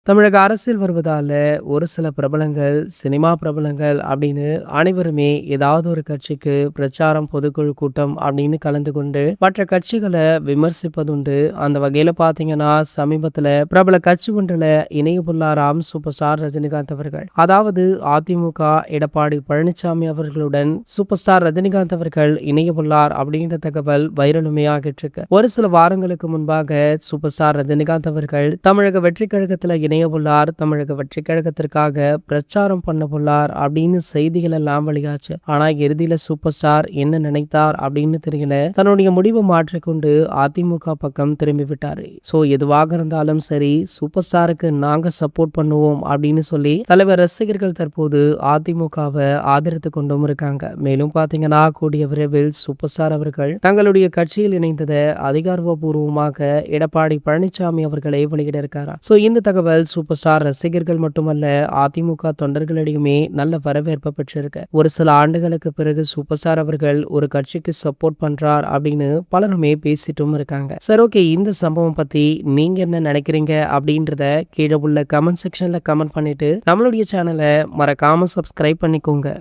தமிழக அரசியல் வருவதால ஒரு சில பிரபலங்கள், சினிமா பிரபலங்கள் அப்படின்னு அனைவருமே ஏதாவது ஒரு கட்சிக்கு பிரச்சாரம், பொதுக்குழு கூட்டம் அப்படின்னு கலந்து கொண்டு மற்ற கட்சிகள விமர்சிப்பதுண்டு. அந்த வகையில பார்த்தீங்கன்னா, சமீபத்தில பிரபல கட்சி ஒன்றுல இணையபுல்லாராம் சூப்பர் ஸ்டார் ரஜினிகாந்த் அவர்கள். அதாவது அதிமுக எடப்பாடி பழனிசாமி அவர்களுடன் சூப்பர் ஸ்டார் ரஜினிகாந்த் அவர்கள் இணையபுள்ளார் அப்படின்ற தகவல் வைரலுமே ஆகிட்டு இருக்கு. ஒரு சில வாரங்களுக்கு முன்பாக சூப்பர் ஸ்டார் ரஜினிகாந்த் அவர்கள் தமிழக வெற்றிக் கழகத்துல இணையவுள்ளார், தமிழக வெற்றிக் கழகத்திற்காக பிரச்சாரம் பண்ணவுள்ளார் அப்படின்னு செய்திகள் எல்லாம் வெளியாச்சு. ஆனா இறுதியில சூப்பர் ஸ்டார் என்ன நினைத்தார் அப்படின்னு தெரியல. தன்னுடைய முடிவை மாற்றிக்கொண்டு அதிமுக பக்கம் திரும்பி விட்டாரு. சோ எதுவாக இருந்தாலும் சரி, சூப்பர் ஸ்டாருக்கு நாங்க சப்போர்ட் பண்ணுவோம் அப்படின்னு சொல்லி தலைவர் ரசிகர்கள் தற்போது அதிமுகவை ஆதரித்து கொண்டும் இருக்காங்க. மேலும் பாத்தீங்கன்னா, கூடிய விரைவில் சூப்பர் ஸ்டார் அவர்கள் தங்களுடைய கட்சியில் இணைந்ததை அதிகாரப்பூர்வமாக எடப்பாடி பழனிசாமி அவர்களை வெளியிட இருக்காரா. சோ இந்த தகவல் சூப்பர் ஸ்டார் ரசிகர்கள் மட்டுமல்ல, அதிமுக தொண்டர்களிடையுமே நல்ல வரவேற்பு பெற்றிருக்கு. ஒரு சில ஆண்டுகளுக்கு பிறகு சூப்பர் ஸ்டார் அவர்கள் ஒரு கட்சிக்கு சப்போர்ட் பண்றார் அப்படின்னு பலருமே பேசிட்டும் இருக்காங்க. சரி, ஓகே, இந்த சம்பவம் பத்தி நீங்க என்ன நினைக்கிறீங்க அப்படின்றத கீழே உள்ள கமெண்ட் செக்ஷன்ல கமெண்ட் பண்ணிட்டு நம்மளுடைய சேனலை மறக்காம சப்ஸ்கிரைப் பண்ணிக்கோங்க.